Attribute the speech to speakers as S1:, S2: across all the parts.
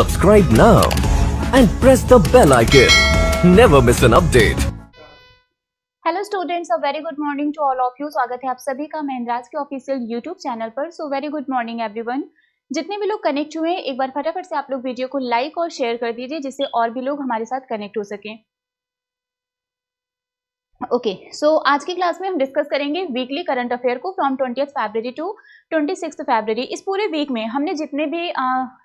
S1: Subscribe now and press the bell icon. Never miss an update.
S2: Hello students, a very good morning to all of you. स्वागत है आप सभी का महिंद्रास के official YouTube channel पर। So very good morning everyone. जितने भी लोग कनेक्ट हुए हैं, एक बार फटाफट से आप लोग वीडियो को लाइक और शेयर कर दीजिए, जिससे और भी लोग हमारे साथ कनेक्ट हो सकें। ओके, सो आज की क्लास में हम डिस्कस करेंगे वीकली करंट अफेयर को फ्रॉम 20th फरवरी टू 26 फरवरी। इस पूरे वीक में हमने जितने भी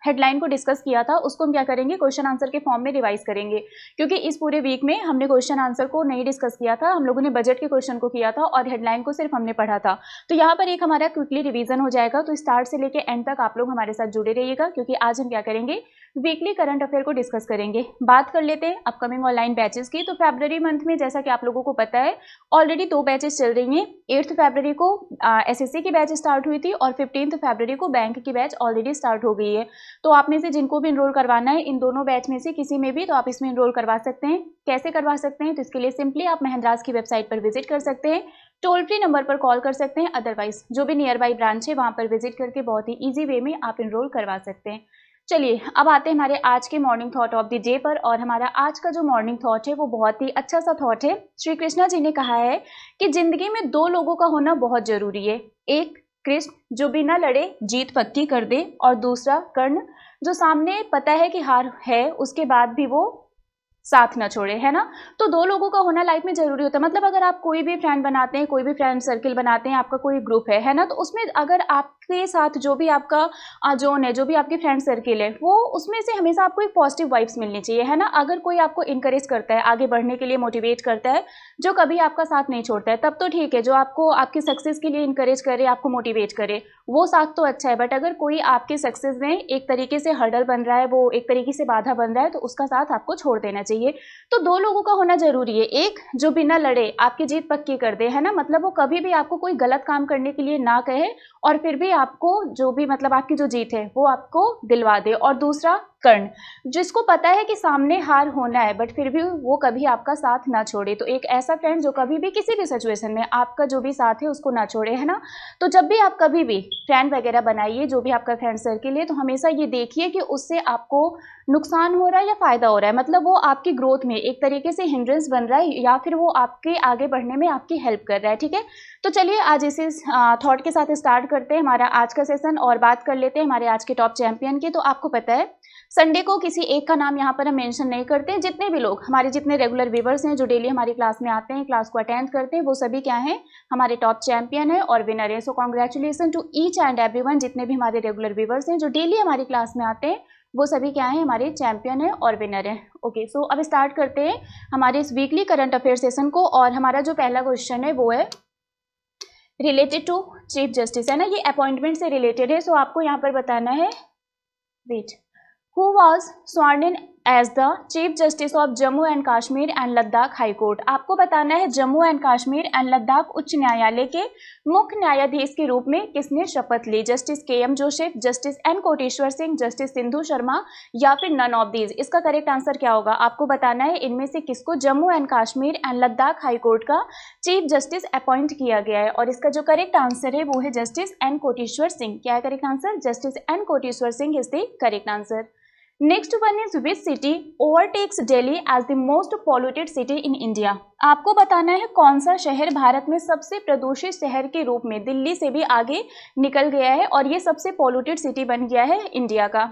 S2: हेडलाइन को डिस्कस किया था उसको हम क्या करेंगे, क्वेश्चन आंसर के फॉर्म में रिवाइज करेंगे, क्योंकि इस पूरे वीक में हमने क्वेश्चन आंसर को नहीं डिस्कस किया था। हम लोगों ने बजट के क्वेश्चन को किया था और हेडलाइन को सिर्फ हमने पढ़ा था। तो यहाँ पर एक हमारा क्विकली रिवीजन हो जाएगा। तो स्टार्ट से लेकर एंड तक आप लोग हमारे साथ जुड़े रहिएगा, क्योंकि आज हम क्या करेंगे, वीकली करंट अफेयर को डिस्कस करेंगे। बात कर लेते हैं अपकमिंग ऑनलाइन बैचेस की। तो फरवरी मंथ में जैसा कि आप लोगों को पता है ऑलरेडी 2 बैचेस चल रही हैं। 8 फरवरी को एसएससी की बैच स्टार्ट हुई थी और 15 फरवरी को बैंक की बैच ऑलरेडी स्टार्ट हो गई है। तो आप में से जिनको भी इनरोल करवाना है इन दोनों बैच में से किसी में भी, तो आप इसमें इनरोल करवा सकते हैं। कैसे करवा सकते हैं, तो इसके लिए सिंपली आप महिंद्रास की वेबसाइट पर विजिट कर सकते हैं, टोल फ्री नंबर पर कॉल कर सकते हैं, अदरवाइज जो भी नियर बाई ब्रांच है वहां पर विजिट करके बहुत ही ईजी वे में आप इनरोल करवा सकते हैं। चलिए अब आते हैं हमारे आज के morning thought of the day पर। और हमारा आज का जो मॉर्निंग थॉट है वो बहुत ही अच्छा सा थॉट है। श्री कृष्णा जी ने कहा है कि जिंदगी में 2 लोगों का होना बहुत जरूरी है। एक कृष्ण जो बिना लड़े जीत पक्की कर दे, और दूसरा कर्ण जो सामने पता है कि हार है उसके बाद भी वो साथ ना छोड़े, है ना। तो 2 लोगों का होना लाइफ में जरूरी होता है। मतलब अगर आप कोई भी फ्रेंड बनाते हैं, कोई भी फ्रेंड सर्किल बनाते हैं, आपका कोई ग्रुप है ना, तो उसमें अगर आपके साथ जो भी आपका जोन है, जो भी आपकी फ्रेंड सर्किल है, वो उसमें से हमेशा आपको एक पॉजिटिव वाइब्स मिलनी चाहिए, है ना। अगर कोई आपको इंकरेज करता है, आगे बढ़ने के लिए मोटिवेट करता है, जो कभी आपका साथ नहीं छोड़ता है, तब तो ठीक है। जो आपको आपकी सक्सेस के लिए इंकरेज करे, आपको मोटिवेट करे, वो साथ तो अच्छा है। बट अगर कोई आपके सक्सेस में एक तरीके से हर्डल बन रहा है, वो एक तरीके से बाधा बन रहा है, तो उसका साथ आपको छोड़ देना चाहिए। तो 2 लोगों का होना जरूरी है। एक जो बिना लड़े आपकी जीत पक्की कर दे, है ना, मतलब वो कभी भी आपको कोई गलत काम करने के लिए ना कहे और फिर भी आपको जो भी मतलब आपकी जो जीत है वो आपको दिलवा दे। और दूसरा कर्ण जिसको पता है कि सामने हार होना है बट फिर भी वो कभी आपका साथ ना छोड़े। तो एक ऐसा फ्रेंड जो कभी भी किसी भी सिचुएशन में आपका जो भी साथ है उसको ना छोड़े, है ना। तो जब भी आप कभी भी फ्रेंड वगैरह बनाइए, जो भी आपका फ्रेंड सर्किल है, तो हमेशा ये देखिए कि उससे आपको नुकसान हो रहा है या फायदा हो रहा है। मतलब वो आपकी ग्रोथ में एक तरीके से हिंड्रेंस बन रहा है या फिर वो आपके आगे बढ़ने में आपकी हेल्प कर रहा है, ठीक है। तो चलिए आज इसी थॉट के साथ स्टार्ट करते हैं हमारा आज का सेशन और बात कर लेते हैं हमारे आज के टॉप चैंपियन की। तो आपको पता है संडे को किसी एक का नाम यहाँ पर हम मेंशन नहीं करते। जितने भी लोग हमारे जितने रेगुलर व्यूवर्स हैं, जो डेली हमारी क्लास में आते हैं, क्लास को अटेंड करते हैं, वो सभी क्या हैं, हमारे टॉप चैंपियन है और विनर है। So congratulation to each and everyone. जितने भी हमारे रेगुलर व्यूवर्स हैं जो डेली हमारी क्लास में आते हैं, वो सभी क्या है, हमारे चैंपियन है और विनर है। ओके, सो अब स्टार्ट करते हैं हमारे इस वीकली करंट अफेयर सेशन को। और हमारा जो पहला क्वेश्चन है वो है रिलेटेड टू चीफ जस्टिस, है ना, ये अपॉइंटमेंट से रिलेटेड है। सो आपको यहाँ पर बताना है, wait, who was sworn in as the Chief Justice of Jammu and Kashmir and Ladakh High Court। आपको बताना है जम्मू एंड कश्मीर एंड लद्दाख उच्च न्यायालय के मुख्य न्यायाधीश के रूप में किसने शपथ ली। Justice KM Joseph, justice N Koteshwar Singh, justice Sindhu Sharma या फिर नन ऑफ दीज। इसका करेक्ट आंसर क्या होगा, आपको बताना है इनमें से किसको Jammu and Kashmir and Ladakh high court का चीफ जस्टिस अपॉइंट किया गया है। और इसका जो करेक्ट आंसर है वो है जस्टिस N कोटेश्वर सिंह। क्या है correct answer, justice N Koteshwar Singh is the correct answer. Next one is which city overtakes Delhi as the most polluted city in India. आपको बताना है कौन सा शहर भारत में सबसे प्रदूषित शहर के रूप में दिल्ली से भी आगे निकल गया है और ये सबसे पॉल्यूटेड सिटी बन गया है इंडिया का।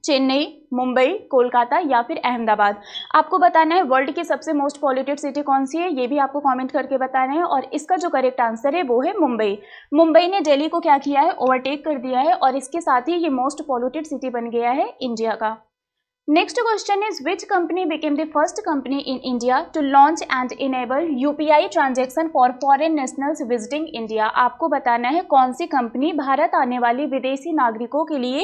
S2: चेन्नई, मुंबई, कोलकाता या फिर अहमदाबाद। आपको बताना है वर्ल्ड की सबसे मोस्ट पॉल्यूटेड सिटी कौन सी है, ये भी आपको कमेंट करके बताना है। और इसका जो करेक्ट आंसर है वो है मुंबई। मुंबई ने दिल्ली को क्या किया है, ओवरटेक कर दिया है और इसके साथ ही ये मोस्ट पॉल्यूटेड सिटी बन गया है इंडिया का। Next question is which company became the first company in India to launch and enable UPI transaction for foreign nationals visiting India. आपको बताना है कौन सी कंपनी भारत आने वाली विदेशी नागरिकों के लिए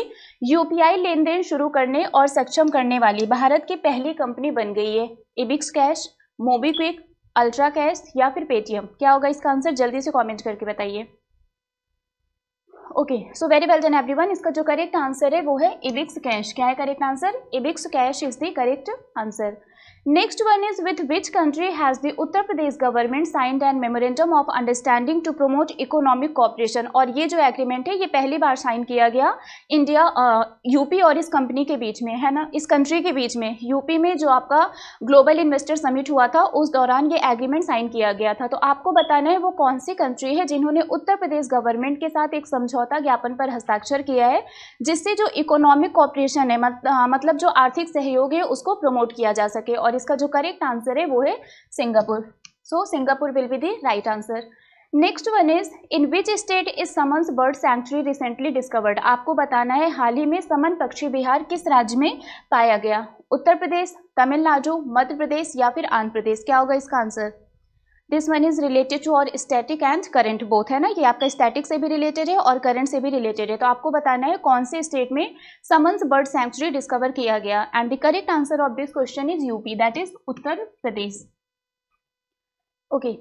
S2: UPI लेन देन शुरू करने और सक्षम करने वाली भारत की पहली कंपनी बन गई है। Ebix cash, MobiKwik, ultra cash या फिर पेटीएम। क्या होगा इसका आंसर, जल्दी से कॉमेंट करके बताइए। Okay, so very well done everyone. इसका जो करेक्ट आंसर है वो है इबिक्स कैश। क्या है correct answer, Ebix cash is the correct answer. Next one is with which country has the Uttar Pradesh government signed and memorandum of understanding to promote economic cooperation. और ये जो एग्रीमेंट है ये पहली बार साइन किया गया इंडिया यूपी और इस कंपनी के बीच में, है ना, इस कंट्री के बीच में। यूपी में जो आपका ग्लोबल इन्वेस्टर समिट हुआ था उस दौरान ये एग्रीमेंट साइन किया गया था। तो आपको बताना है वो कौन सी कंट्री है जिन्होंने उत्तर प्रदेश गवर्नमेंट के साथ एक समझौता ज्ञापन पर हस्ताक्षर किया है, जिससे जो इकोनॉमिक कोऑपरेशन है मतलब जो आर्थिक सहयोग है उसको प्रमोट किया जा सके। और इसका जो करेक्ट आंसर है वो है Singapore. So Singapore will be the right answer. Next one is in which state is summons bird sanctuary recently discovered. आपको बताना है हाल ही में समन पक्षी विहार किस राज्य में पाया गया। उत्तर प्रदेश, तमिलनाडु, मध्य प्रदेश या फिर आंध्र प्रदेश। क्या होगा इसका answer. This one is related to और स्टैटिक एंड करंट बोथ, है ना, ये आपका स्टैटिक से भी रिलेटेड है और करंट से भी रिलेटेड है। तो आपको बताना है कौन से स्टेट में समन्स बर्ड सैंक्चुरी डिस्कवर किया गया। And the correct answer of this question is UP, that is Uttar Pradesh. Okay,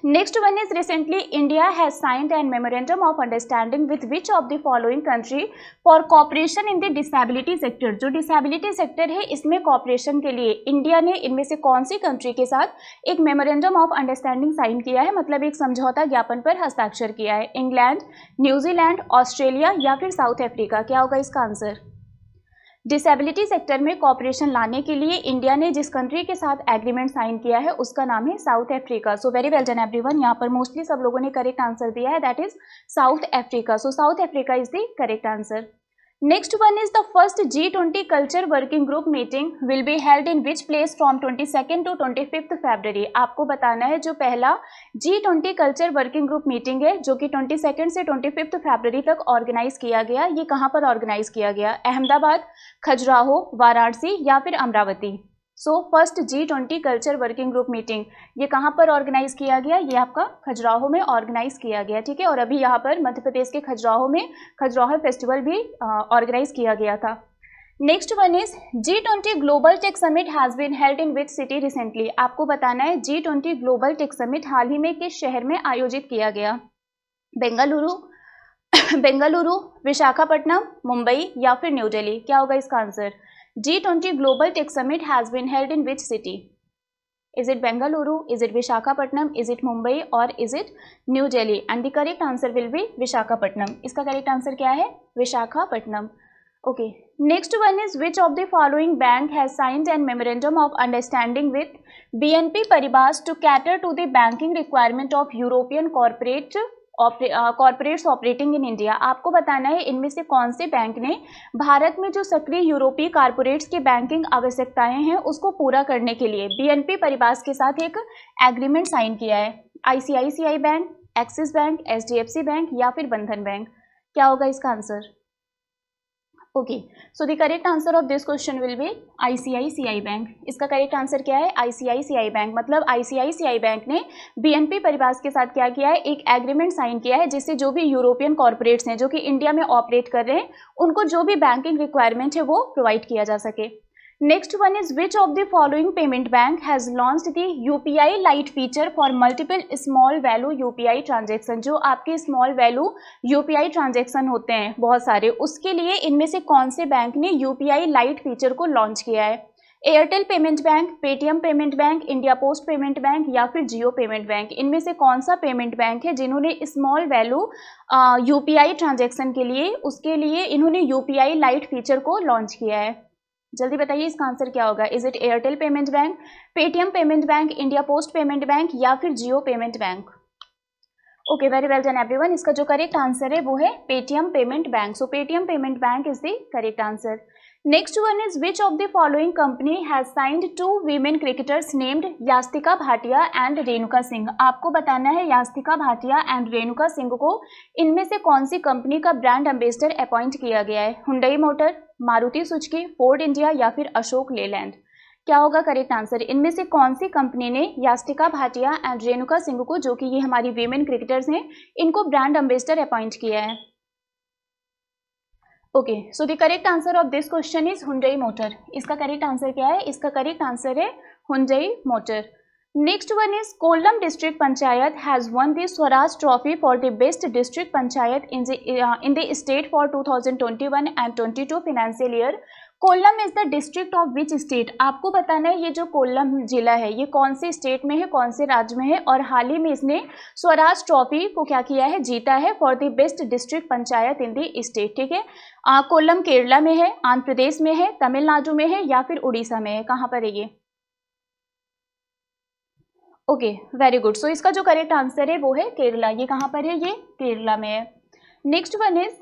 S2: next one is recently India has signed an memorandum of understanding with which of the following country for cooperation in the disability sector. जो disability sector है इसमें corporation के लिए India ने इनमें से कौन सी कंट्री के साथ एक मेमोरेंडम ऑफ अंडरस्टैंडिंग साइन किया है, मतलब एक समझौता ज्ञापन पर हस्ताक्षर किया है। इंग्लैंड, न्यूजीलैंड, ऑस्ट्रेलिया या फिर साउथ अफ्रीका। क्या होगा इसका आंसर। डिसेबिलिटी सेक्टर में कॉपरेशन लाने के लिए इंडिया ने जिस कंट्री के साथ एग्रीमेंट साइन किया है उसका नाम है साउथ अफ्रीका। सो वेरी वेल डन एवरीवन, यहाँ पर मोस्टली सब लोगों ने करेक्ट आंसर दिया है, that is south Africa. So south Africa is the correct answer. Next one is the first G20 culture working group meeting will be held in which place from 22 to 25 फरवरी। आपको बताना है जो पहला G20 culture working group meeting है जो कि 22 से 25 फरवरी तक ऑर्गेनाइज किया गया, ये कहाँ पर ऑर्गेनाइज किया गया। अहमदाबाद, खजुराहो, वाराणसी या फिर Amravati. So first G20 culture working group meeting ये कहाँ पर ऑर्गेनाइज किया गया, ये आपका खजुराहो में ऑर्गेनाइज किया गया, ठीक है। और अभी यहाँ पर मध्य प्रदेश के खजुराहो में खजुराहो फेस्टिवल भी ऑर्गेनाइज किया गया था। Next one is G20 global tech summit has been held in which city recently. आपको बताना है G20 ग्लोबल टेक समिट हाल ही में किस शहर में आयोजित किया गया। बेंगलुरु, विशाखापट्टनम, मुंबई या फिर न्यू दिल्ली। क्या होगा इसका answer. G20 Global Tech Summit has been held in which city? Is it Bengaluru? Is it Visakhapatnam? Is it Mumbai? Or is it New Delhi? And the correct answer will be Visakhapatnam. इसका correct answer क्या है? Visakhapatnam. Okay. Next one is which of the following bank has signed a memorandum of understanding with BNP Paribas to cater to the banking requirement of European corporates operating in India. आपको बताना है इनमें से कौन से bank ने भारत में जो सक्रिय यूरोपीय कॉर्पोरेट्स की बैंकिंग आवश्यकताएं हैं उसको पूरा करने के लिए बीएनपी परिबास के साथ एक एग्रीमेंट साइन किया है। ICICI bank, axis bank, HDFC bank या फिर बंधन बैंक। क्या होगा इसका answer. Okay, so the correct answer of this question will be ICICI bank. इसका करेक्ट आंसर क्या है, आईसीआईसीआई बैंक। मतलब आईसीआईसीआई बैंक ने बीएनपी परिबास के साथ क्या किया है, एक एग्रीमेंट साइन किया है जिससे जो भी यूरोपियन कॉर्पोरेट्स हैं जो कि इंडिया में ऑपरेट कर रहे हैं उनको जो भी बैंकिंग रिक्वायरमेंट है वो प्रोवाइड किया जा सके। Next one is which of the following payment bank has launched the UPI lite feature for multiple small value UPI transaction. जो आपके स्मॉल वैल्यू यूपीआई ट्रांजेक्शन होते हैं बहुत सारे, उसके लिए इनमें से कौन से बैंक ने यूपीआई लाइट फीचर को लॉन्च किया है। Airtel payment bank, Paytm payment bank, India post payment bank या फिर जियो पेमेंट बैंक। इनमें से कौन सा पेमेंट बैंक है जिन्होंने स्मॉल वैल्यू यूपीआई ट्रांजेक्शन के लिए उसके लिए इन्होंने यूपीआई लाइट फीचर को लॉन्च किया है। जल्दी बताइए इसका आंसर क्या होगा। Is it Airtel payment bank, Paytm payment bank, India post payment bank या फिर Jio payment bank. Okay, very well done everyone. इसका जो करेक्ट आंसर है वो है Paytm payment bank. So Paytm payment bank is the correct answer. Next one is which of the following company has signed 2 women cricketers named Yastika Bhatia and Renuka Singh. आपको बताना है Yastika Bhatia and Renuka Singh को इनमें से कौन सी कंपनी का ब्रांड एम्बेसडर अपॉइंट किया गया है। Hyundai motor, Maruti Suzuki, Ford India या फिर अशोक लेलैंड। क्या होगा करेक्ट आंसर। इनमें से कौन सी कंपनी ने यास्तिका भाटिया एंड रेणुका सिंह को, जो कि ये हमारी वीमेन क्रिकेटर्स हैं, इनको ब्रांड एम्बेसडर अपॉइंट किया है। Okay, so the correct answer of this question is Hyundai motor. इसका करेक्ट आंसर क्या है, इसका करेक्ट आंसर है Hyundai motor. Next one is Kollam district panchayat has won the Swaraj trophy for the best district panchayat in the state for 2021 and 22 financial year. Kollam is the district of which state? आपको बताना है ये जो कोल्लम जिला है ये कौन से स्टेट में है, कौन से राज्य में है, और हाल ही में इसने स्वराज ट्रॉफी को क्या किया है, जीता है for the best district panchayat in the state. ठीक है, कोल्लम केरला में है, आंध्र प्रदेश में है, तमिलनाडु में है या फिर उड़ीसा में है? कहाँ पर है ये? Okay, very good. सो इसका जो करेक्ट आंसर है वो है केरला। ये कहाँ पर है? ये केरला में है। Next one is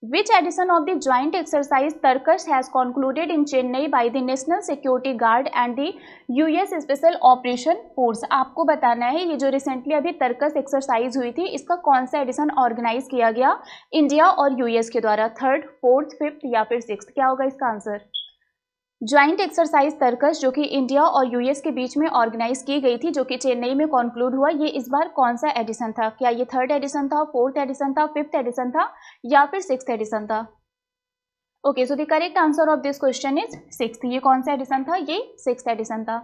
S2: Which edition of the joint exercise Tarkash has concluded in Chennai by the National Security Guard and the US Special Operation Force? आपको बताना है ये जो रिसेंटली अभी तर्कस एक्सरसाइज हुई थी इसका कौन सा एडिशन ऑर्गेनाइज किया गया इंडिया और यूएस के द्वारा? 3rd, 4th, 5th या फिर 6th? क्या होगा इसका आंसर? ज्वाइंट एक्सरसाइज तर्कश जो कि इंडिया और यूएस के बीच में ऑर्गेनाइज की गई थी, जो कि चेन्नई में कंक्लूड हुआ, ये इस बार कौन सा एडिशन था? क्या ये 3rd एडिशन था, 4th एडिशन था, 5th एडिशन था या फिर 6th एडिशन था? Okay, so the correct answer of this question is 6th। ये कौन सा एडिशन था? ये 6th एडिशन था।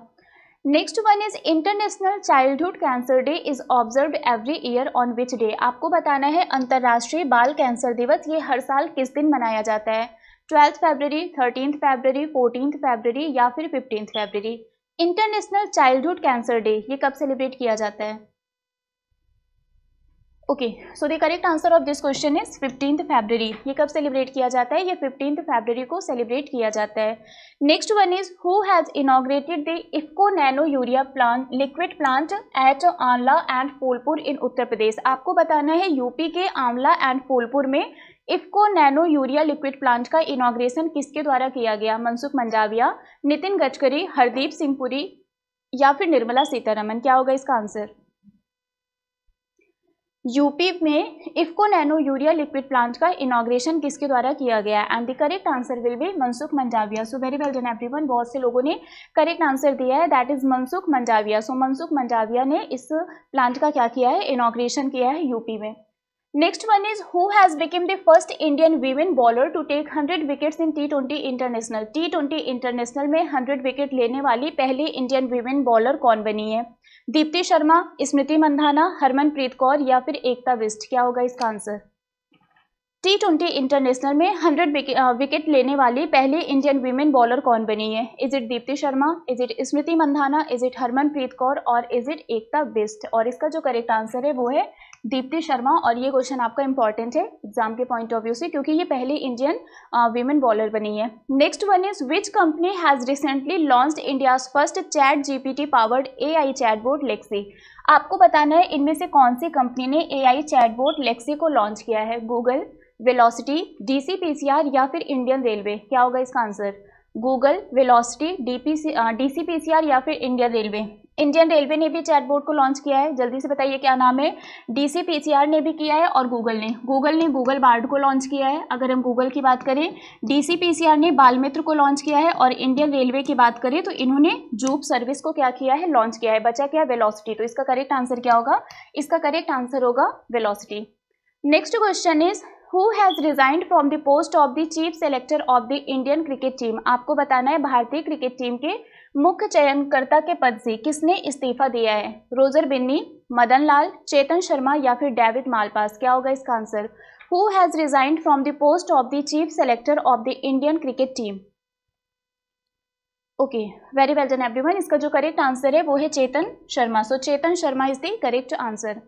S2: Next one is international childhood cancer day is observed every year on which day? आपको बताना है अंतर्राष्ट्रीय बाल कैंसर दिवस ये हर साल किस दिन मनाया जाता है? 12th फरवरी, 13th फरवरी, 14th फरवरी या फिर 15th फरवरी? इंटरनेशनल चाइल्डहुड कैंसर डे ये कब सेलिब्रेट किया जाता है? Okay, so the correct answer of this question is 15th फरवरी। ये कब सेलिब्रेट किया जाता है? ये 15th फरवरी को सेलिब्रेट किया जाता है। Next one is who has inaugurated the IFFCO nano urea plant liquid plant at आंवला एंड फूलपुर इन उत्तर प्रदेश? आपको बताना है यूपी के आंवला एंड फूलपुर में IFFCO nano urea liquid plant का इनॉग्रेशन किसके द्वारा किया गया? मनसुख मंडाविया, नितिन गडकरी, हरदीप सिंह पुरी या फिर निर्मला सीतारमन? क्या होगा इसका आंसर? यूपी में IFFCO nano urea liquid plant का इनॉग्रेशन किसके द्वारा किया गया? And the correct answer will B Mansukh Mandaviya. So very well done everyone, बहुत से लोगों ने करेक्ट आंसर दिया है, दैट इज मनसुख मंडाविया। सो मनसुख मंडाविया ने इस प्लांट का क्या किया है? इनॉग्रेशन किया है यूपी में। Next one is who has become the first Indian women bowler to take 100 wickets in T20 international? T20 international में 100 विकेट लेने वाली पहली इंडियन वीमेन बॉलर कौन बनी है? दीप्ति शर्मा, स्मृति मंधाना, हरमनप्रीत कौर या फिर एकता बिष्ट? क्या होगा इसका आंसर? T20 इंटरनेशनल में 100 विकेट लेने वाली पहली इंडियन वीमेन बॉलर कौन बनी है? Is it Deepti Sharma, is it Smriti Mandhana, is it Harmanpreet Kaur और इज इट एकता बिष्ट? और इसका जो करेक्ट आंसर है वो है दीप्ति शर्मा। और ये क्वेश्चन आपका इंपॉर्टेंट है एग्जाम के पॉइंट ऑफ व्यू से क्योंकि ये पहली इंडियन वीमेन बॉलर बनी है। Next one is which company has recently launched India's first ChatGPT powered AI chatbot Lexi? आपको बताना है इनमें से कौन सी कंपनी ने AI चैटबॉट लेक्सी को लॉन्च किया है? गूगल, वेलोसिटी, DCPCR या फिर इंडियन रेलवे? क्या होगा इसका आंसर? गूगल, वेलोसिटी, DCPCR या फिर इंडियन रेलवे? इंडियन रेलवे ने भी चैटबॉट को लॉन्च किया है, जल्दी से बताइए क्या नाम है? DCPCR ने भी किया है और गूगल ने गूगल बार्ड को लॉन्च किया है। अगर हम गूगल की बात करें, DCPCR ने बाल मित्र को लॉन्च किया है और इंडियन रेलवे की बात करें तो इन्होंने जूप सर्विस को क्या किया है? लॉन्च किया है। बचा क्या? वेलोसिटी। तो इसका करेक्ट आंसर क्या होगा? इसका करेक्ट आंसर होगा velocity. Next question is who has resigned from the post of the chief selector of the Indian cricket team? आपको बताना है भारतीय क्रिकेट टीम के मुख्य चयनकर्ता के पद से किसने इस्तीफा दिया है? रोजर बिन्नी, मदन लाल, चेतन शर्मा या फिर डेविड मालपास? क्या होगा इसका answer? Who has resigned from the post of the chief selector of the Indian cricket team? Okay, very well done everyone, इसका जो करेक्ट आंसर है वो है Chetan Sharma. So Chetan Sharma is the correct answer.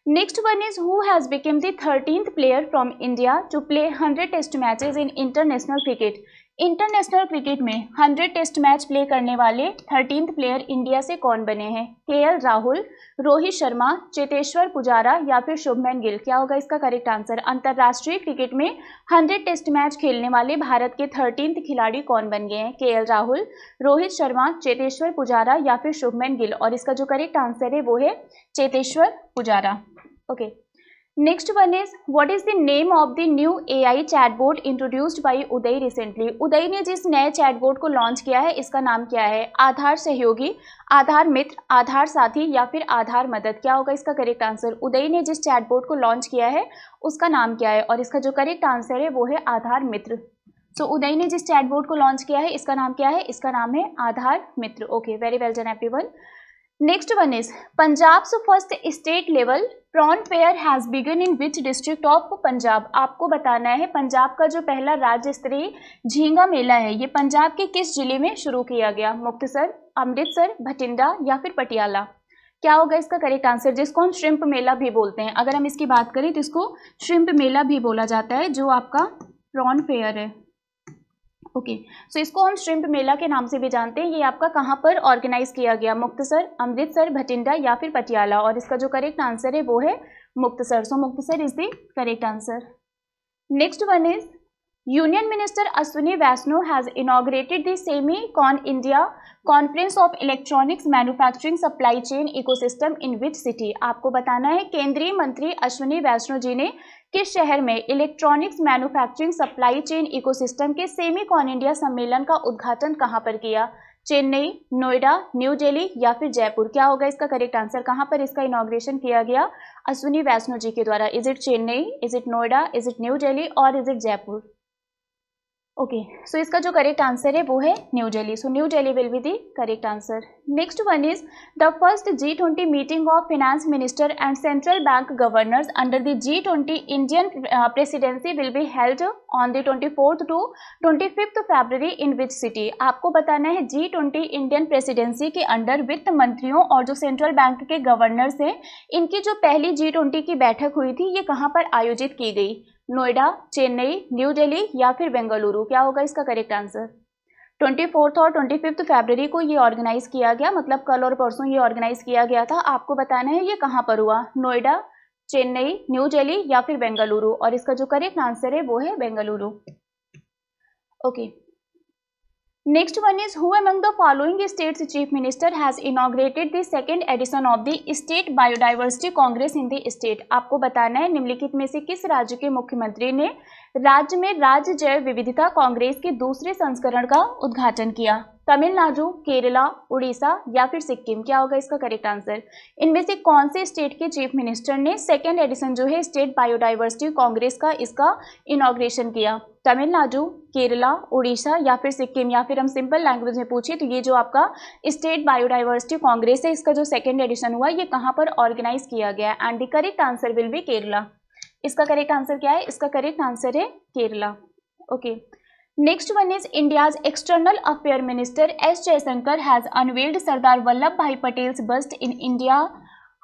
S2: Next one is who has become the 13th player from India to play 100 test matches in international cricket? International cricket में 100 test match play करने वाले 13th player India से कौन बने हैं? KL Rahul, Rohit Sharma, Cheteshwar Pujara या फिर शुभमन गिल? क्या होगा इसका करेक्ट आंसर? अंतर्राष्ट्रीय क्रिकेट में 100 टेस्ट मैच खेलने वाले भारत के 13th खिलाड़ी कौन बन गए हैं? KL राहुल, रोहित शर्मा, चेतेश्वर पुजारा या फिर शुभमन गिल? और इसका जो करेक्ट आंसर है वो है Cheteshwar Pujara. Okay, next one is what is the name of the new AI chatbot introduced by Uday recently? Uday ने जिस नए चैटबॉट को लॉन्च किया है इसका नाम क्या है? आधार सहयोगी, आधार मित्र, आधार साथी या फिर आधार मदद? क्या होगा इसका करेक्ट आंसर? उदय ने जिस चैटबॉट को लॉन्च किया है उसका नाम क्या है? और इसका जो करेक्ट आंसर है वो है आधार मित्र। सो उदय ने जिस चैटबॉट को लॉन्च किया है इसका नाम क्या है? इसका नाम है Aadhaar Mitra. Okay, very well done everyone. Next one is Punjab's first state level prawn fair has begun in which district of Punjab. आपको बताना है पंजाब का जो पहला राज्य स्तरीय झींगा मेला है ये पंजाब के किस जिले में शुरू किया गया? मुक्तसर, अमृतसर, भटिंडा या फिर पटियाला? क्या होगा इसका करेक्ट आंसर, जिसको हम श्रिम्प मेला भी बोलते हैं। अगर हम इसकी बात करें तो इसको श्रिम्प मेला भी बोला जाता है, जो आपका प्रॉन फेयर है। ओके, सो इसको हम श्रिम्प मेला के नाम से भी जानते हैं। ये आपका कहाँ पर ऑर्गेनाइज किया गया? मुक्तसर, अमृतसर, भटिंडा या फिर पटियाला? और इसका जो करेक्ट आंसर है वो है Muktsar. So Muktsar is the correct answer. Next one is union minister Ashwini Vaishnaw has inaugurated the Semicon India conference of electronics manufacturing supply chain ecosystem in which city? आपको बताना है केंद्रीय मंत्री अश्विनी वैष्णव जी ने किस शहर में electronics manufacturing supply chain ecosystem के सेमीकॉन इंडिया सम्मेलन का उद्घाटन कहां पर किया? चेन्नई, नोएडा, न्यू दिल्ली या फिर जयपुर? क्या होगा इसका करेक्ट आंसर, कहां पर इसका इनॉग्रेशन किया गया अश्विनी वैष्णव जी के द्वारा? Is it Chennai, is it Noida, is it new Delhi और is it Jaipur? Okay, so इसका जो करेक्ट आंसर है वो है new Delhi. So new Delhi will be the correct answer. Next one is the first G20 meeting of finance minister and central bank governors under the G20 Indian presidency will be held on the 24th to 25th February in which city? आपको बताना है G20 Indian presidency के under वित्त मंत्रियों और जो central bank के governors हैं इनकी जो पहली G20 की बैठक हुई थी ये कहाँ पर आयोजित की गई? नोएडा, चेन्नई, न्यू दिल्ली या फिर बेंगलुरु? क्या होगा इसका करेक्ट आंसर? 24 और 25 फरवरी को ये ऑर्गेनाइज किया गया, मतलब कल और परसों ये ऑर्गेनाइज किया गया था। आपको बताना है ये कहाँ पर हुआ? नोएडा, चेन्नई, न्यू दिल्ली या फिर बेंगलुरु? और इसका जो करेक्ट आंसर है वो है Bengaluru. Okay, next one is who among the following states chief minister has inaugurated the second edition of the state biodiversity Congress in the state? आपको बताना है निम्नलिखित में से किस राज्य के मुख्यमंत्री ने राज्य में राज्य जैव विविधता कांग्रेस के दूसरे संस्करण का उद्घाटन किया? तमिलनाडु, केरला, उड़ीसा या फिर सिक्किम? क्या होगा इसका करेक्ट आंसर? इनमें से कौन से स्टेट के चीफ मिनिस्टर ने सेकेंड एडिशन जो है स्टेट बायोडाइवर्सिटी कांग्रेस का इसका इनॉग्रेशन किया? तमिलनाडु, केरला, उड़ीसा या फिर सिक्किम? या फिर हम सिंपल लैंग्वेज में पूछे तो ये जो आपका स्टेट बायोडाइवर्सिटी कांग्रेस है इसका जो सेकेंड एडिशन हुआ ये कहाँ पर ऑर्गेनाइज किया गया? And the correct answer will be Kerala. इसका करेक्ट आंसर क्या है? इसका करेक्ट आंसर है Kerala. Okay, next one is India's external affair minister S Jaishankar has unveiled Sardar Vallabhbhai Patel's bust in India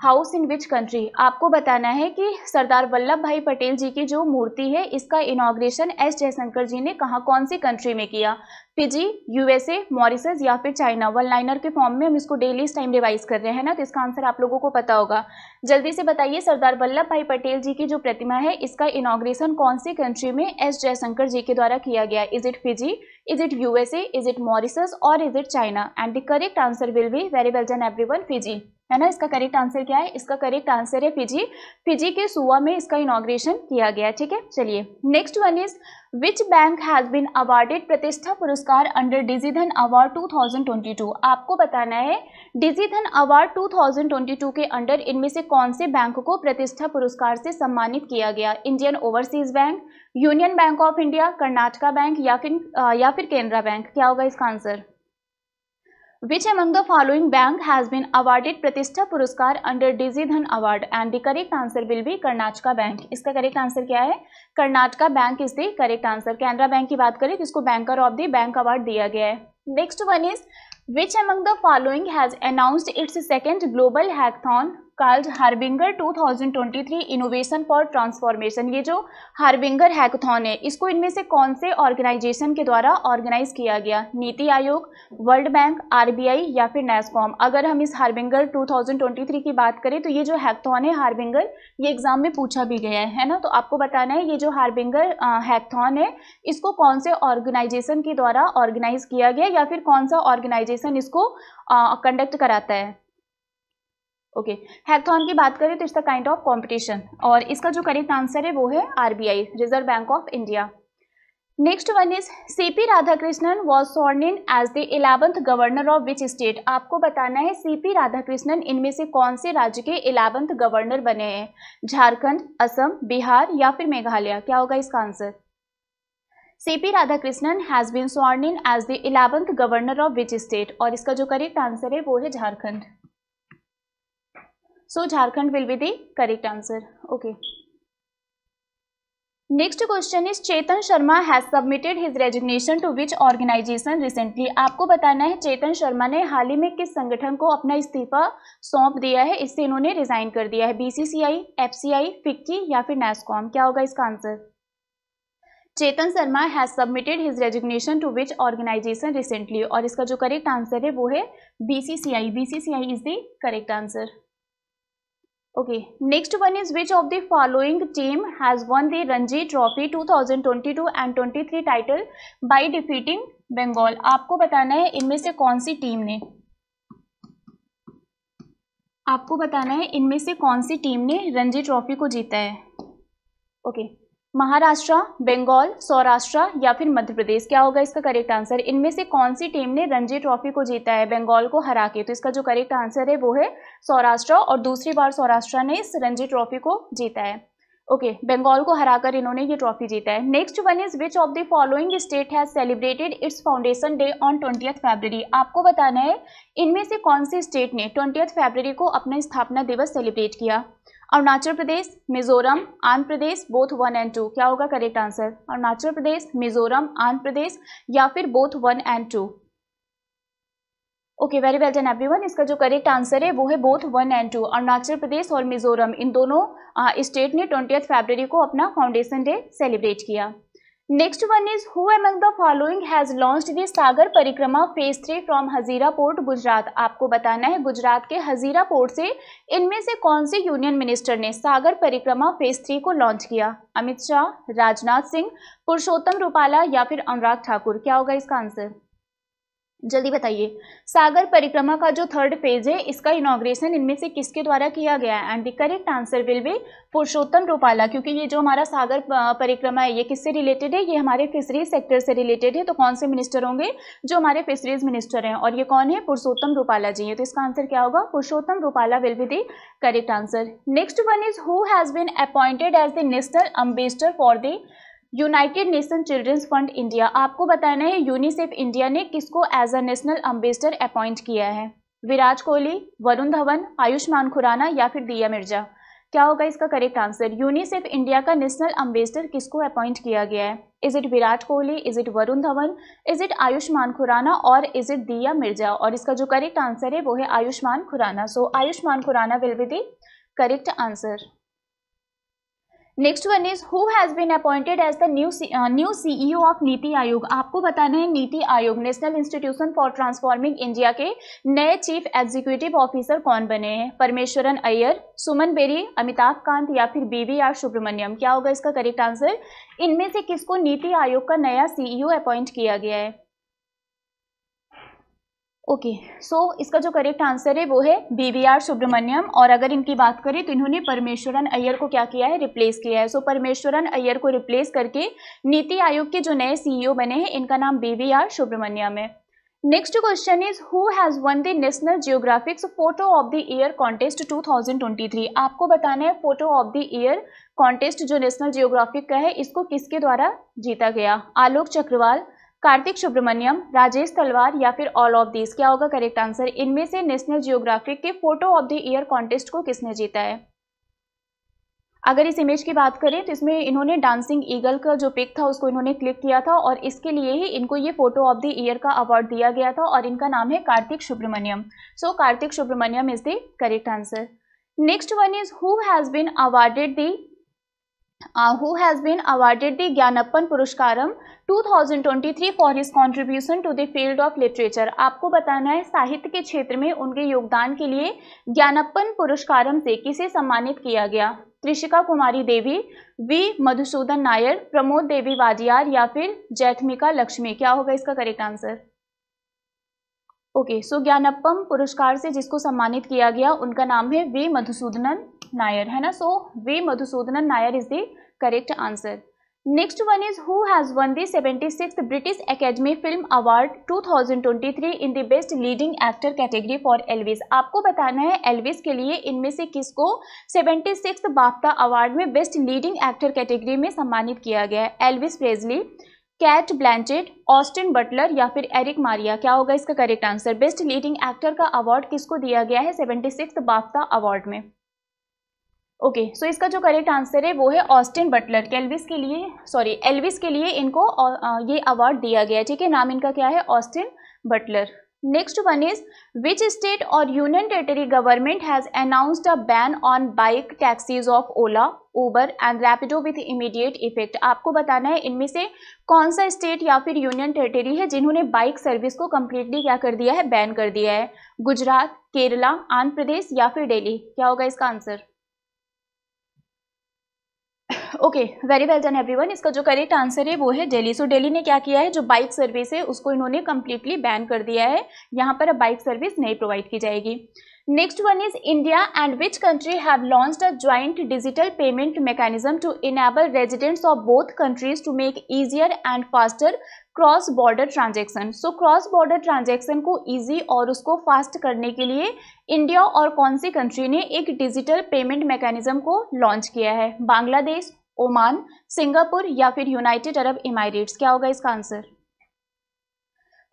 S2: house in which country? आपको बताना है कि सरदार वल्लभ भाई पटेल जी की जो मूर्ति है इसका इनॉग्रेशन एस जयशंकर जी ने कहाँ कौन सी कंट्री में किया? फिजी, यूएसए, मॉरिशस या फिर चाइना? वन लाइनर के फॉर्म में हम इसको डेली इस टाइम रिवाइज कर रहे हैं ना, तो इसका आंसर आप लोगों को पता होगा। जल्दी से बताइए, सरदार वल्लभ भाई पटेल जी की जो प्रतिमा है इसका इनॉग्रेशन कौन सी कंट्री में एस जयशंकर जी के द्वारा किया गया? Is it Fiji, is it USA, is it Mauritius और is it China? And the correct answer will be very well done everyone, Fiji, है ना। इसका करेक्ट आंसर क्या है? इसका करेक्ट आंसर है फिजी। फिजी के सुआ में इसका इनॉग्रेशन किया गया। ठीक है, चलिए next one is which bank has been awarded प्रतिष्ठा पुरस्कार अंडर डिजिधन अवार्ड 2022? आपको बताना है डिजिधन अवार्ड 2022 के अंडर इनमें से कौन से बैंक को प्रतिष्ठा पुरस्कार से सम्मानित किया गया? Indian overseas bank, union bank of India, Karnataka bank या फिर केनरा बैंक? क्या होगा इसका answer? Which among the following bank has been awarded प्रतिष्ठा पुरस्कार under DigiDhan award? And the correct answer will B Karnataka bank. इसका करेक्ट आंसर क्या है? Karnataka bank is the correct answer. Canara bank की बात करें तो इसको banker of the bank award दिया गया है। Next one is which among the following has announced its second global hackathon called harbinger 2023 innovation for transformation? ये जो हार्बिंगर हैकाथॉन है इसको इनमें से कौन से ऑर्गेनाइजेशन के द्वारा ऑर्गेनाइज किया गया? NITI Aayog, world bank, RBI या फिर नेस्कॉम? अगर हम इस हार्बिंगर 2023 की बात करें तो ये जो हैकाथॉन है हार्बिंगर ये एग्जाम में पूछा भी गया है ना, तो आपको बताना है ये जो हार्बिंगर हैकाथॉन है इसको कौन से ऑर्गेनाइजेशन के द्वारा ऑर्गेनाइज किया गया या फिर कौन सा ऑर्गेनाइजेशन इसको कंडक्ट कराता है? ओके, हैकाथॉन की बात करें तो it's the kind of competition और इसका जो करेक्ट आंसर है वो है RBI, reserve bank of India. Next one is CP Radhakrishnan was sworn in as the 11th governor of which state? आपको बताना है सीपी राधाकृष्णन इनमें से कौन से राज्य के 11th गवर्नर बने हैं? झारखंड, असम, बिहार या फिर मेघालय? क्या होगा इसका answer? CP Radhakrishnan has been sworn in as the 11th governor of which state? और इसका जो करेक्ट आंसर है वो है Jharkhand. So Jharkhand will be the correct answer. Okay. Next question is Chetan Sharma has submitted his resignation to which organization recently? आपको बताना है चेतन शर्मा ने हाल ही में किस संगठन को अपना इस्तीफा सौंप दिया है, इससे इन्होंने रिजाइन कर दिया है। बीसीसीआई, एफसीआई, फिक्की या फिर नेस्कॉम? क्या होगा इसका answer? Chetan Sharma has submitted his resignation to which organisation recently, और इसका जो करेक्ट आंसर है वो है BCCI. BCCI is the correct answer. Okay, next one is which of the following team has won the Ranji trophy 2022 and 23 title by defeating Bengal? आपको बताना है इनमें से कौन सी टीम ने, आपको बताना है इनमें से कौन सी टीम ने रणजी ट्रॉफी को जीता है। ओके, महाराष्ट्र, बंगाल, सौराष्ट्र या फिर मध्य प्रदेश? क्या होगा इसका करेक्ट आंसर? इनमें से कौन सी टीम ने रणजी ट्रॉफी को जीता है बंगाल को हरा के? तो इसका जो करेक्ट आंसर है वो है सौराष्ट्र, और दूसरी बार सौराष्ट्र ने इस रणजी ट्रॉफी को जीता है। ओके, बंगाल को हराकर इन्होंने ये ट्रॉफी जीता है। Next one is which of the following state has celebrated it's foundation day on 20th फरवरी? आपको बताना है इनमें से कौन सी स्टेट ने 20th फरवरी को अपना स्थापना दिवस सेलिब्रेट किया। Arunachal Pradesh, Mizoram, Andhra Pradesh, both 1 and 2? क्या होगा करेक्ट आंसर? अरुणाचल प्रदेश, मिजोरम, आंध्र प्रदेश या फिर both 1 and 2? Okay, very well done everyone. इसका जो करेक्ट आंसर है वो है बोथ 1 and 2। अरुणाचल प्रदेश और मिजोरम इन दोनों स्टेट ने 20th फरवरी को अपना फाउंडेशन डे सेलिब्रेट किया। Next one is who among the following has launched the Sagar Parikrama phase 3 from Hazira port Gujarat? आपको बताना है गुजरात के हजीरा पोर्ट से इनमें से कौन से यूनियन मिनिस्टर ने सागर परिक्रमा फेज 3 को लॉन्च किया? अमित शाह, राजनाथ सिंह, पुरुषोत्तम रूपाला या फिर अनुराग ठाकुर? क्या होगा इसका आंसर? जल्दी बताइए। सागर परिक्रमा का जो थर्ड फेज है इसका इनॉग्रेशन इनमें से किसके द्वारा किया गया है? And the correct answer will be Purushottam Rupala, क्योंकि ये जो हमारा सागर परिक्रमा है ये किससे रिलेटेड है? ये हमारे फिशरीज सेक्टर से रिलेटेड है। तो कौन से मिनिस्टर होंगे? जो हमारे फिशरीज मिनिस्टर हैं, और ये कौन है? पुरुषोत्तम रूपाला जी हैं। तो इसका आंसर क्या होगा? Purushottam Rupala will be the correct answer. Next one is who has been appointed as the national ambassador for the united nation children's fund India? आपको बताना है यूनिसेफ इंडिया ने किसको as a national ambassador appoint किया है? विराट कोहली, वरुण धवन, आयुष्मान खुराना या फिर दिया मिर्जा? क्या होगा इसका करेक्ट आंसर? यूनिसेफ इंडिया का नेशनल एम्बेसडर किसको अपॉइंट किया गया है? Is it Virat Kohli, is it Varun Dhawan, is it Ayushmann Khurrana और इज इट दिया मिर्जा? और इसका जो करेक्ट आंसर है वो है Ayushmann Khurrana. So Ayushmann Khurrana will be the correct answer. Next one is who has been appointed as the new CEO of NITI Aayog? आपको बताना है NITI Aayog national institution for transforming India के नए चीफ एग्जीक्यूटिव ऑफिसर कौन बने हैं? परमेश्वरन अय्यर, सुमन बेरी, अमिताभ कांत या फिर BVR सुब्रमण्यम? क्या होगा इसका करेक्ट आंसर? इनमें से किसको नीति आयोग का नया सीईओ अपॉइंट किया गया है? ओके, सो इसका जो करेक्ट आंसर है वो है BVR सुब्रमण्यम। और अगर इनकी बात करें तो इन्होंने परमेश्वरन अय्यर को क्या किया है? रिप्लेस किया है। सो परमेश्वरन अय्यर को रिप्लेस करके नीति आयोग के जो नए सीईओ बने हैं इनका नाम BVR सुब्रमण्यम है। Next question is who has won the national geographics photo of the year contest 2023? आपको बताना है photo of the year contest जो नेशनल जियोग्राफिक का है इसको किसके द्वारा जीता गया? आलोक चक्रवाल, कार्तिक सुब्रमण्यम, राजेश तलवार या फिर ऑल ऑफ दिस? क्या होगा करेक्ट आंसर? इनमें से नेशनल जियोग्राफिक के photo of the year contest को किसने जीता है? अगर इस इमेज की बात करें तो इसमें इन्होंने डांसिंग ईगल का जो पिक था उसको इन्होंने क्लिक किया था, और इसके लिए ही इनको ये फोटो ऑफ द ईयर का अवार्ड दिया गया था, और इनका नाम है Karthik Subramaniam. So Karthik Subramaniam is the correct answer. Next one is who has been awarded the Jnanappana Puraskaram 2023 for his contribution to the field of literature? आपको बताना है साहित्य के क्षेत्र में उनके योगदान के लिए ज्ञानप्पन पुरस्कारम से किसे सम्मानित किया गया? त्रिशिका कुमारी देवी, वी मधुसूदन नायर, प्रमोद देवी वाडियार या फिर जैथमिका लक्ष्मी? क्या होगा इसका करेक्ट आंसर? ओके, सो ज्ञानप्पन पुरस्कार से जिसको सम्मानित किया गया उनका नाम है वी मधुसूदनन नायर, है ना? So V Madhusoodanan Nair is the correct answer. Next one is who has won the 76th British academy film award 2023 in the best leading actor category for Elvis? आपको बताना है एल्विस के लिए इनमें से किसको 76th बाफ्टा अवार्ड में बेस्ट लीडिंग एक्टर कैटेगरी में सम्मानित किया गया है? Elvis Presley, Cate Blanchett, Austin Butler या फिर एरिक मारिया? क्या होगा इसका correct answer? Best leading actor का अवार्ड किसको दिया गया है 76th बाफ्टा अवार्ड में? ओके, सो इसका जो करेक्ट आंसर है वो है ऑस्टिन बटलर। एल्विस के लिए इनको ये अवार्ड दिया गया है, ठीक है। नाम इनका क्या है? Austin Butler. Next one is which state और union territory government has announced a ban on bike taxis of Ola, Uber and Rapido with immediate effect. आपको बताना है इनमें से कौन सा स्टेट या फिर यूनियन टेरिटरी है जिन्होंने बाइक सर्विस को कंप्लीटली क्या कर दिया है? बैन कर दिया है। गुजरात, केरला, आंध्र प्रदेश या फिर दिल्ली? क्या होगा इसका answer? Okay, very well done everyone. इसका जो करेक्ट आंसर है वो है दिल्ली। सो दिल्ली ने क्या किया है? जो बाइक सर्विस है उसको इन्होंने कंप्लीटली बैन कर दिया है। यहाँ पर अब बाइक सर्विस नहीं प्रोवाइड की जाएगी। Next one is India and which country have launched a joint digital payment mechanism to enable residents of both countries to make easier and faster cross border transaction. So cross border transaction को easy और उसको fast करने के लिए India और कौन सी country ने एक डिजिटल पेमेंट मैकेनिज्म को लॉन्च किया है? बांग्लादेश, ओमान, सिंगापुर या फिर यूनाइटेड अरब इमारेट्स? क्या होगा इसका answer?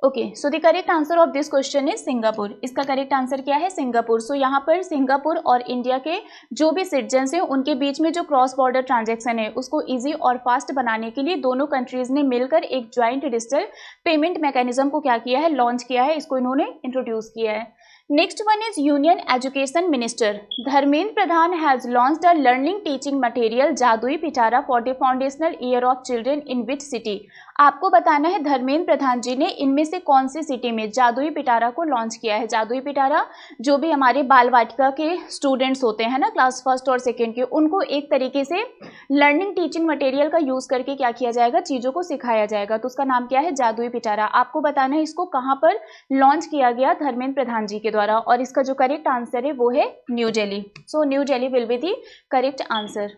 S2: Okay, so the correct answer of this question is Singapore. इसका करेक्ट आंसर क्या है? सिंगापुर। सो यहाँ पर सिंगापुर और इंडिया के जो भी सिटीजन्स हैं उनके बीच में जो क्रॉस बॉर्डर ट्रांजैक्शन है उसको इजी और फास्ट बनाने के लिए दोनों कंट्रीज ने मिलकर एक ज्वाइंट डिजिटल पेमेंट मैकेनिज्म को क्या किया है? लॉन्च किया है। इसको इन्होंने इंट्रोड्यूस किया है। Next one is union education minister Dharmendra Pradhan has launched a learning teaching material जादुई पिटारा for the foundational year of children in which city? आपको बताना है धर्मेंद्र प्रधान जी ने इनमें से कौन सी सिटी में जादुई पिटारा को लॉन्च किया है। जादुई पिटारा जो भी हमारे बाल वाटिका के स्टूडेंट्स होते हैं ना, क्लास फर्स्ट और सेकेंड के, उनको एक तरीके से लर्निंग टीचिंग मटेरियल का यूज करके क्या किया जाएगा? चीज़ों को सिखाया जाएगा। तो उसका नाम क्या है? जादुई पिटारा। आपको बताना है इसको कहाँ पर लॉन्च किया गया? धर्मेंद्र प्रधान जी के द्वारा। और इसका जो करेक्ट आंसर है वो है new Delhi. So new Delhi will be the correct answer.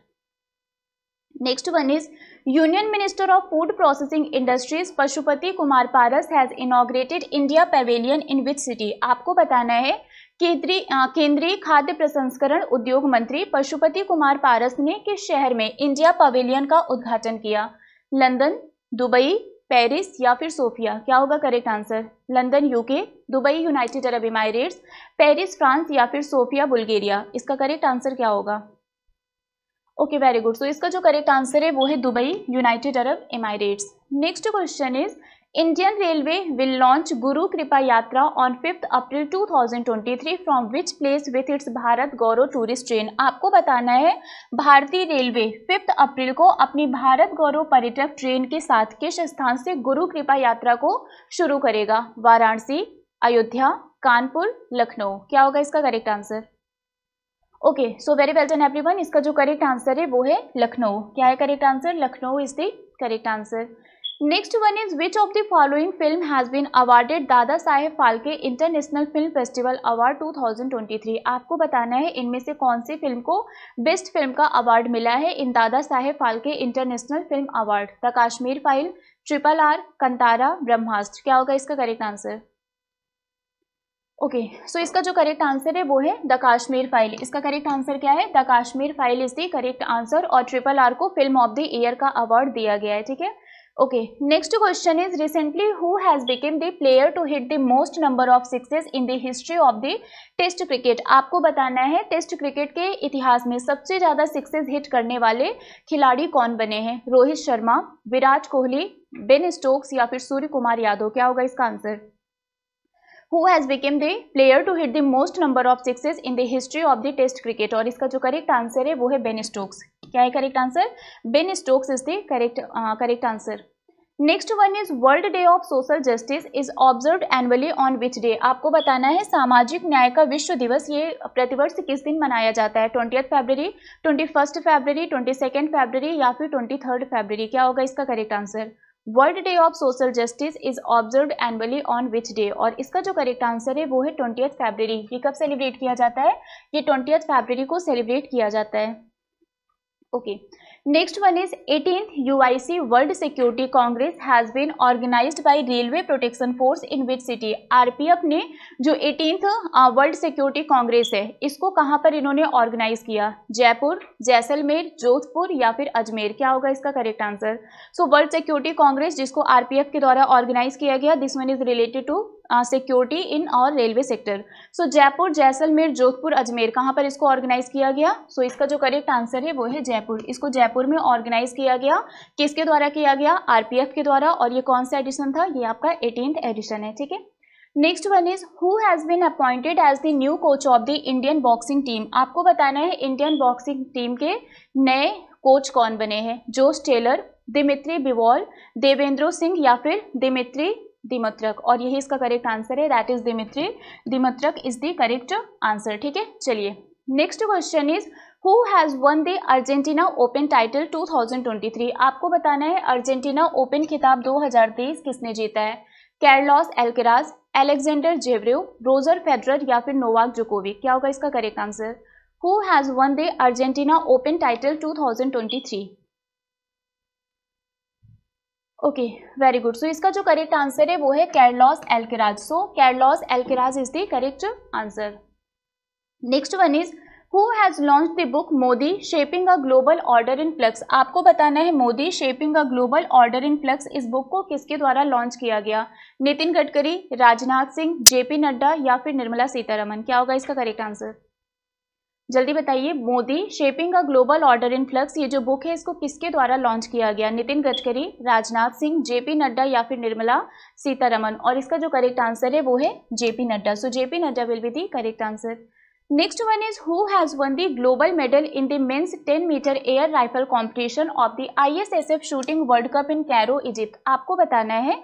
S2: Next one is union minister of food processing industries Pashupati Kumar Paras has inaugurated India pavilion in which city? आपको बताना है केंद्रीय खाद्य प्रसंस्करण उद्योग मंत्री पशुपति कुमार पारस ने किस शहर में इंडिया पवेलियन का उद्घाटन किया? लंदन, दुबई, पेरिस या फिर सोफिया? क्या होगा correct answer? London UK, Dubai United Arab Emirates, Paris France या फिर सोफिया बुल्गारिया? इसका करेक्ट आंसर क्या होगा? Okay, very good. सो इसका जो करेक्ट आंसर है वो है Dubai United Arab Emirates. Next question is Indian railway will launch Guru Kripa Yatra on 5 April 2023 from which place with its Bharat Gaurav tourist train? आपको बताना है भारतीय रेलवे 5 अप्रैल को अपनी भारत गौरव पर्यटक ट्रेन के साथ किस स्थान से गुरु कृपा यात्रा को शुरू करेगा? वाराणसी, अयोध्या, कानपुर, लखनऊ? क्या होगा इसका correct answer? Okay, so very well done everyone. इसका जो करेक्ट आंसर है वो है लखनऊ। क्या है correct answer? Lucknow is the correct answer. Next one is which of the following film has been awarded Dada Saheb Phalke international film festival award 2023? आपको बताना है इनमें से कौन सी फिल्म को बेस्ट फिल्म का अवार्ड मिला है in Dada Saheb Phalke international film award? The Kashmir file, RRR, Kantara, Brahmastra? क्या होगा इसका करेक्ट आंसर? ओके, सो इसका जो करेक्ट आंसर है वो है द कश्मीर फाइल। इसका करेक्ट आंसर क्या है? The Kashmir file is the correct answer और RRR को फिल्म ऑफ द ईयर का अवार्ड दिया गया है, ठीक है। Okay, next question is recently who has become the player to hit the most number of sixes in the history of the test cricket? आपको बताना है टेस्ट क्रिकेट के इतिहास में सबसे ज्यादा सिक्सेस हिट करने वाले खिलाड़ी कौन बने हैं? रोहित शर्मा, विराट कोहली, बेन स्टोक्स या फिर सूर्य कुमार यादव? क्या होगा इसका answer? Who has become the player to hit the most number of sixes in the history of the Test cricket? और इसका जो करेक्ट आंसर है वो है बेन स्टोक्स। क्या है correct answer? Ben Stokes is the correct answer. Next one is world day of social justice is observed annually on which day? आपको बताना है सामाजिक न्याय का विश्व दिवस ये प्रतिवर्ष किस दिन मनाया जाता है? 20 फरवरी, 21 फरवरी, 22 फरवरी या फिर 23 फरवरी? क्या होगा इसका correct answer? World day of social justice is observed annually on which day? और इसका जो करेक्ट आंसर है वो है 20 फरवरी। ये कब सेलिब्रेट किया जाता है? ये 20 फरवरी को सेलिब्रेट किया जाता है। Okay, next one is 18th UIC world security congress has been organised by railway protection force in which city? RPF ने जो 18th वर्ल्ड सिक्योरिटी कांग्रेस है इसको कहाँ पर इन्होंने ऑर्गेनाइज किया? जयपुर, जैसलमेर, जोधपुर या फिर अजमेर? क्या होगा इसका correct answer? So world security congress जिसको RPF के द्वारा ऑर्गेनाइज किया गया, this one is related to security in और railway sector. So Jaipur, Jaisalmer, Jodhpur, Ajmer, कहाँ पर इसको ऑर्गेनाइज किया गया? सो इसका जो करेक्ट आंसर है वो है जयपुर। इसको जयपुर में ऑर्गेनाइज किया गया। किसके द्वारा किया गया? आरपीएफ के द्वारा। और ये कौन सा एडिशन था? ये आपका 18th एडिशन है, ठीक है। Next one is who has been appointed as the new coach of the Indian boxing team. आपको बताना है इंडियन बॉक्सिंग टीम के नए कोच कौन बने हैं? Jose Taylor, Dmitry Bivol, Devendra Singh या फिर दिमित्री दिमत्रक। और यही इसका करेक्ट आंसर है, that is Dmitry Dmitruk is the correct answer, ठीक है। चलिए next question is who has won the Argentina open title 2023। आपको बताना है अर्जेंटीना ओपन खिताब 2023 किसने जीता है? Carlos Alcaraz, Alexander Zverev, Roger Federer या फिर नोवाक जोकोविक। क्या होगा इसका correct answer? Who has won the Argentina open title 2023? Okay, very good. So इसका जो करेक्ट आंसर है वो है Carlos Alcaraz. So Carlos Alcaraz is the correct answer. Next one is who has launch the book Modi shaping a global order in flux. आपको बताना है Modi shaping a global order in flux, इस book को किसके द्वारा लॉन्च किया गया? Nitin Gadkari, Rajnath Singh, JP Nadda या फिर निर्मला सीतारमन। क्या होगा इसका करेक्ट आंसर? जल्दी बताइए। Modi shaping a global order in flux, ये जो बुक है इसको किसके द्वारा लॉन्च किया गया? नितिन गडकरी, राजनाथ सिंह, जेपी नड्डा या फिर निर्मला सीतारमन। और इसका जो करेक्ट आंसर है वो है JP Nadda. So JP Nadda will be the correct answer. Next one is who has won the global medal in the men's 10 metre air rifle competition of the ISSF shooting world cup in Cairo, Egypt. आपको बताना है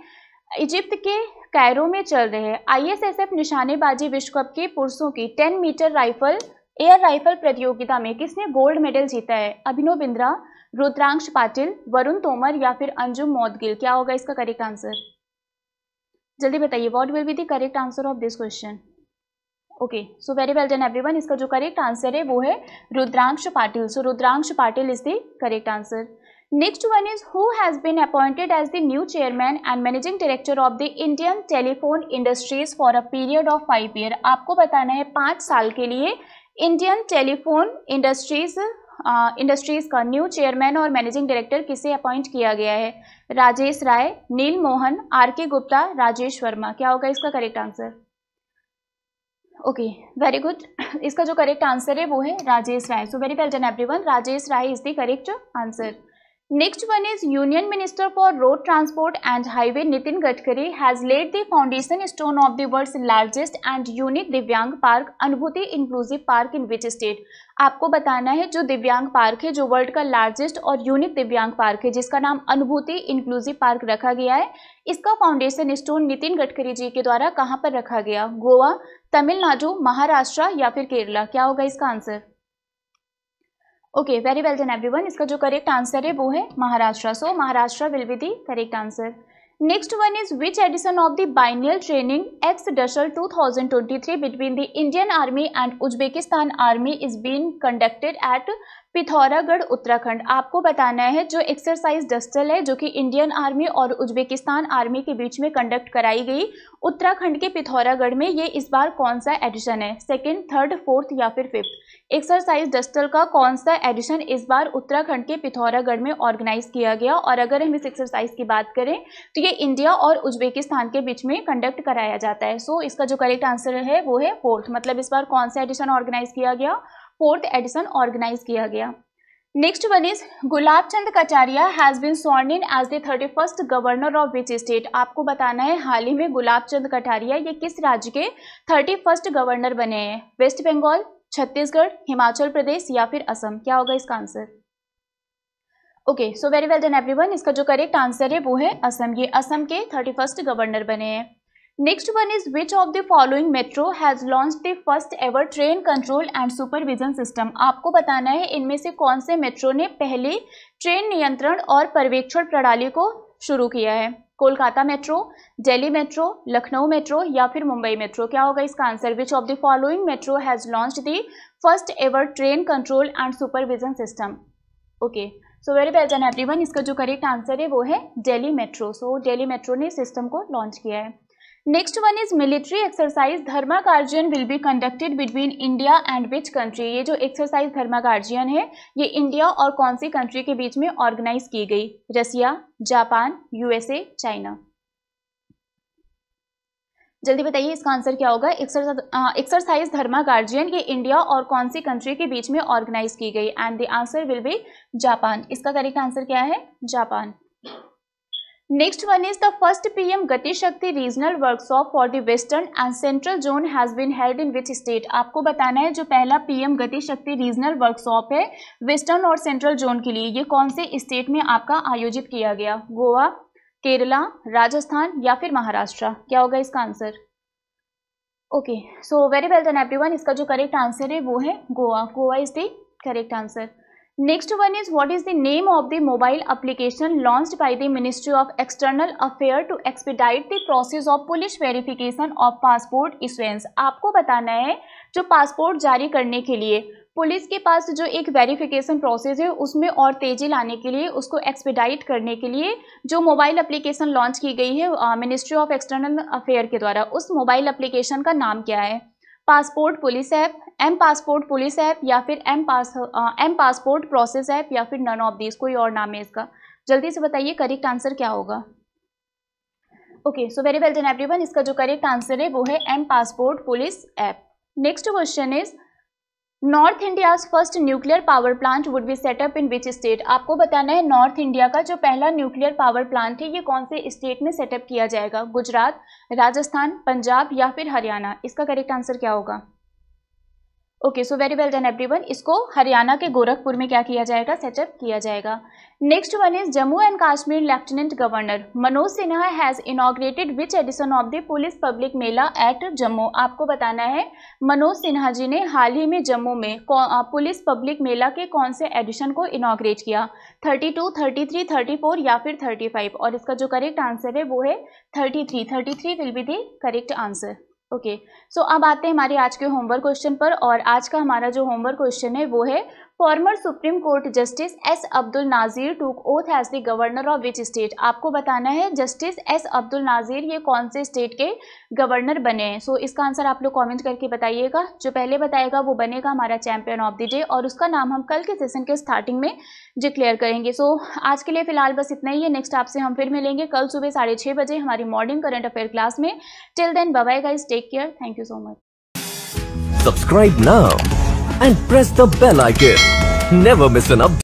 S2: Egypt के Cairo में चल रहे ISSF निशानेबाजी विश्व cup के पुरुषों की 10 मीटर एयर राइफल प्रतियोगिता में किसने गोल्ड मेडल जीता है? अभिनव बिंद्रा, रुद्रांश पाटिल, वरुण तोमर या फिर अंजुम मौदगिल। क्या होगा इसका करेक्ट आंसर? जल्दी बताइए, what will be the correct answer of this question? Okay, so very well done everyone. इसका जो करेक्ट आंसर है वो है Rudransh Patil. So Rudransh Patil is the correct answer. Next one is who has been appointed as the new chairman and managing director of the Indian telephone industries for a period of 5 year. आपको बताना है 5 साल के लिए Indian telephone industries का new chairman और managing director किसे appoint किया गया है? राजेश राय, नील मोहन, RK गुप्ता, राजेश वर्मा। क्या होगा इसका correct answer? Okay, very good. इसका जो करेक्ट आंसर है वो है Rajesh Rai. So very well done everyone, Rajesh Rai is the correct answer. Next one is union minister for road transport and highway Nitin Gadkari has laid the foundation stone of the world's largest and unique Divyang park Anubhuti inclusive park in which state. आपको बताना है जो दिव्यांग park है, जो world का largest और unique Divyang park है जिसका नाम अनुभूति इंक्लूसिव पार्क रखा गया है, इसका फाउंडेशन स्टोन नितिन गडकरी जी के द्वारा कहाँ पर रखा गया? गोवा, तमिलनाडु, महाराष्ट्र या फिर केरला। क्या होगा इसका answer? Okay, very well done everyone. इसका जो करेक्ट आंसर है वो है Maharashtra. So Maharashtra will be the correct answer. Next one is which edition of the biennial training ex Dustlik 2023 between the Indian army and Uzbekistan army is been conducted at Pithoragarh Uttarakhand. आपको बताना है जो exercise Dustlik है जो कि इंडियन आर्मी और Uzbekistan army के बीच में कंडक्ट कराई गई उत्तराखंड के पिथौरागढ़ में, ये इस बार कौन सा एडिशन है? 2nd, 3rd, 4th या फिर 5th? एक्सरसाइज डस्टल का कौन सा एडिशन इस बार उत्तराखंड के पिथौरागढ़ में ऑर्गेनाइज किया गया? और अगर हम इस एक्सरसाइज की बात करें तो ये इंडिया और उज्बेकिस्तान के बीच में कंडक्ट कराया जाता है। सो इसका जो करेक्ट आंसर है वो है 4th। मतलब इस बार कौन सा एडिशन ऑर्गेनाइज किया गया? 4th एडिशन ऑर्गेनाइज किया गया। Next one is Gulab Chand Kataria has been sworn in as the 31st governor of which state. आपको बताना है हाल ही में गुलाब चंद कटारिया ये किस राज्य के 31st गवर्नर बने हैं? वेस्ट बंगाल, छत्तीसगढ़, हिमाचल प्रदेश या फिर असम। क्या होगा इसका answer? Okay, so very well done everyone. इसका जो करेक्ट आंसर है वो है असम। ये असम के 31st गवर्नर बने हैं। Next one is which of the following metro has launch the first ever train control and supervision system. आपको बताना है इनमें से कौन से मेट्रो ने पहले ट्रेन नियंत्रण और पर्यवेक्षण प्रणाली को शुरू किया है? Kolkata metro, Delhi metro, Lucknow metro या फिर मुंबई मेट्रो। क्या होगा इसका answer? Which of the following metro has launch the first ever train control and supervision system? Okay, so very well done everyone. इसका जो करेक्ट आंसर है वो है दिल्ली मेट्रो। सो दिल्ली मेट्रो ने सिस्टम को लॉन्च किया है। Next one is military exercise Dharma guardian will be conducted between India and which country. ये जो एक्सरसाइज धर्मा गार्जियन है ये इंडिया और कौन सी कंट्री के बीच में ऑर्गेनाइज की गई? रसिया, जापान, USA, चाइना। जल्दी बताइए इसका आंसर क्या होगा। एक्सरसाइज धर्मा गार्जियन ये इंडिया और कौन सी कंट्री के बीच में ऑर्गेनाइज की गई, and the answer will be Japan. इसका करेक्ट आंसर क्या है, Japan. Next one is the first PM Gati Shakti regional workshop for the western and central zone has been held in which state. आपको बताना है जो पहला PM Gati Shakti regional workshop है western और सेंट्रल जोन के लिए, ये कौन से स्टेट में आपका आयोजित किया गया, गोवा, केरला, राजस्थान या फिर महाराष्ट्र। क्या होगा इसका answer. Okay, so very well done everyone. इसका जो करेक्ट आंसर है वो है Goa. Goa is the correct answer. Next one is what is the name of the mobile application launched by the ministry of external affair to expedite the process of police verification of passport issuance. आपको बताना है जो passport जारी करने के लिए police के पास जो एक वेरिफिकेशन प्रोसेस है उसमें और तेजी लाने के लिए, उसको एक्सपीडाइट करने के लिए जो मोबाइल एप्लीकेशन लॉन्च की गई है मिनिस्ट्री ऑफ एक्सटर्नल अफेयर के द्वारा, उस मोबाइल एप्लीकेशन का नाम क्या है। Passport police app, M passport police app या फिर एम पासपोर्ट प्रोसेस ऐप या फिर नन ऑफ दिस, कोई और नाम है इसका। जल्दी से बताइए करेक्ट आंसर क्या होगा। Okay, so very well done everyone. इसका जो करेक्ट आंसर है वो है M passport police app. Next question is north India's first nuclear power plant would be set up in which state. आपको बताना है नॉर्थ इंडिया का जो पहला न्यूक्लियर पावर प्लांट है ये कौन से स्टेट में सेटअप किया जाएगा, गुजरात, राजस्थान, पंजाब या फिर हरियाणा। इसका करेक्ट आंसर क्या होगा। Okay, so very well done everyone. इसको हरियाणा के गोरखपुर में क्या किया जाएगा, सेटअप किया जाएगा। Next one is Jammu and Kashmir lieutenant governor Manoj Sinha has inaugurated which edition of the police public mela at Jammu. आपको बताना है मनोज सिन्हा जी ने हाल ही में जम्मू में पुलिस पब्लिक मेला के कौन से एडिशन को इनॉग्रेट किया, 32, 33, 34 या फिर 35। और इसका जो करेक्ट आंसर है वो है 33। 33 will be the correct answer. Okay, so अब आते हैं हमारे आज के होमवर्क क्वेश्चन पर। और आज का हमारा जो होमवर्क क्वेश्चन है वो है former supreme court justice S Abdul Nazeer took oath as the governor of which state. आपको बताना है जस्टिस एस अब्दुल नाजीर ये कौन से स्टेट के गवर्नर बने हैं। सो इसका आंसर आप लोग कमेंट करके बताइएगा। जो पहले बताएगा वो बनेगा हमारा चैंपियन ऑफ द डे, और उसका नाम हम कल के सेशन के स्टार्टिंग में डिक्लेयर करेंगे। सो आज के लिए फिलहाल बस इतना ही है। नेक्स्ट आपसे हम फिर मिलेंगे कल सुबह 6:30 बजे हमारी मॉर्निंग करंट अफेयर क्लास में। Till then bye bye guys, take care, thank you so much.
S1: Subscribe now and press the bell icon. Never miss an update.